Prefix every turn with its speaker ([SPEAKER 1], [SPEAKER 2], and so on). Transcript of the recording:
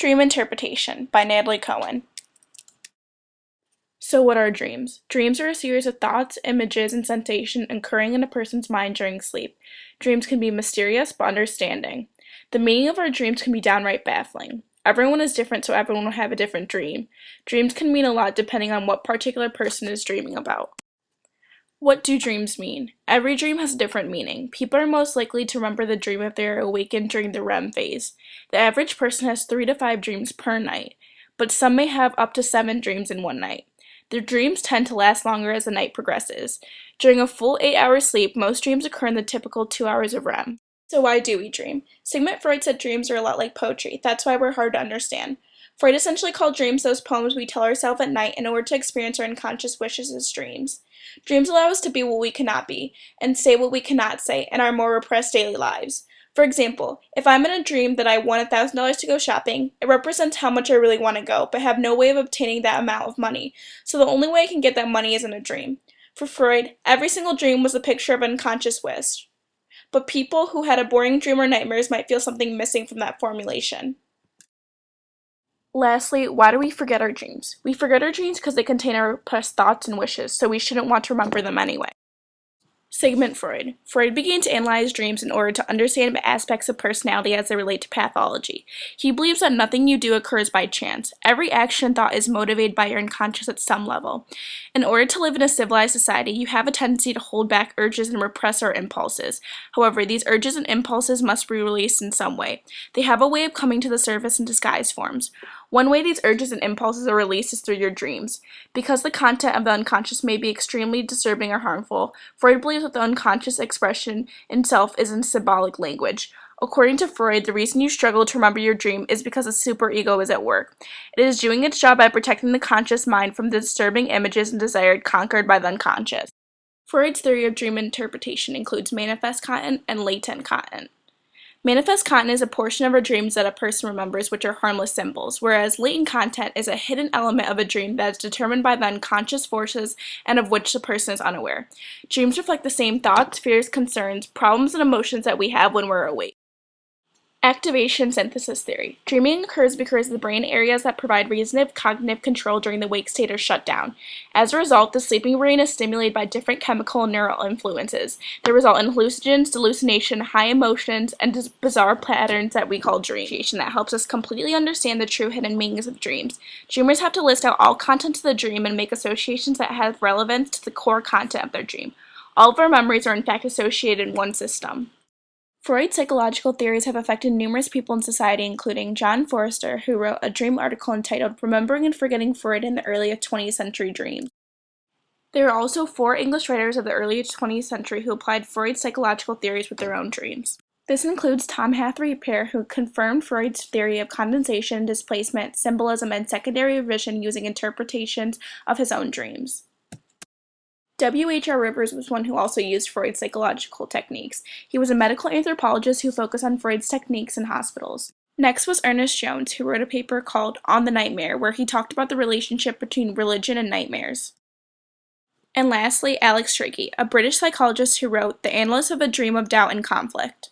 [SPEAKER 1] Dream Interpretation by Natalie Cohen. So what are dreams? Dreams are a series of thoughts, images, and sensations occurring in a person's mind during sleep. Dreams can be mysterious but understanding. The meaning of our dreams can be downright baffling. Everyone is different, so everyone will have a different dream. Dreams can mean a lot depending on what particular person is dreaming about. What do dreams mean? Every dream has a different meaning. People are most likely to remember the dream if they are awakened during the REM phase. The average person has 3 to 5 dreams per night, but some may have up to 7 dreams in one night. Their dreams tend to last longer as the night progresses. During a full 8-hour sleep, most dreams occur in the typical 2 hours of REM. So why do we dream? Sigmund Freud said dreams are a lot like poetry. That's why we're hard to understand. Freud essentially called dreams those poems we tell ourselves at night in order to experience our unconscious wishes as dreams. Dreams allow us to be what we cannot be, and say what we cannot say in our more repressed daily lives. For example, if I'm in a dream that I won $1,000 to go shopping, it represents how much I really want to go, but have no way of obtaining that amount of money, so the only way I can get that money is in a dream. For Freud, every single dream was a picture of an unconscious wish. But people who had a boring dream or nightmares might feel something missing from that formulation. Lastly, why do we forget our dreams? We forget our dreams because they contain our repressed thoughts and wishes, so we shouldn't want to remember them anyway. Sigmund Freud. Freud began to analyze dreams in order to understand aspects of personality as they relate to pathology. He believes that nothing you do occurs by chance. Every action and thought is motivated by your unconscious at some level. In order to live in a civilized society, you have a tendency to hold back urges and repress our impulses. However, these urges and impulses must be released in some way. They have a way of coming to the surface in disguised forms. One way these urges and impulses are released is through your dreams. Because the content of the unconscious may be extremely disturbing or harmful, Freud believes that the unconscious expression itself is in symbolic language. According to Freud, the reason you struggle to remember your dream is because the superego is at work. It is doing its job by protecting the conscious mind from the disturbing images and desires conquered by the unconscious. Freud's theory of dream interpretation includes manifest content and latent content. Manifest content is a portion of our dreams that a person remembers, which are harmless symbols, whereas latent content is a hidden element of a dream that is determined by the unconscious forces and of which the person is unaware. Dreams reflect the same thoughts, fears, concerns, problems, and emotions that we have when we're awake. Activation synthesis theory. Dreaming occurs because the brain areas that provide reasonable cognitive control during the wake state are shut down. As a result, the sleeping brain is stimulated by different chemical and neural influences that result in hallucinations, hallucination, high emotions, and bizarre patterns that we call dreams. That helps us completely understand the true hidden meanings of dreams. Dreamers have to list out all content of the dream and make associations that have relevance to the core content of their dream. All of our memories are in fact associated in one system. Freud's psychological theories have affected numerous people in society, including John Forster, who wrote a dream article entitled Remembering and Forgetting Freud in the Early 20th Century Dreams. There are also 4 English writers of the early 20th century who applied Freud's psychological theories with their own dreams. This includes Tom Hathaway Pear, who confirmed Freud's theory of condensation, displacement, symbolism, and secondary vision using interpretations of his own dreams. W.H.R. Rivers was one who also used Freud's psychological techniques. He was a medical anthropologist who focused on Freud's techniques in hospitals. Next was Ernest Jones, who wrote a paper called On the Nightmare, where he talked about the relationship between religion and nightmares. And lastly, Alex Triggy, a British psychologist who wrote The Analysis of a Dream of Doubt and Conflict.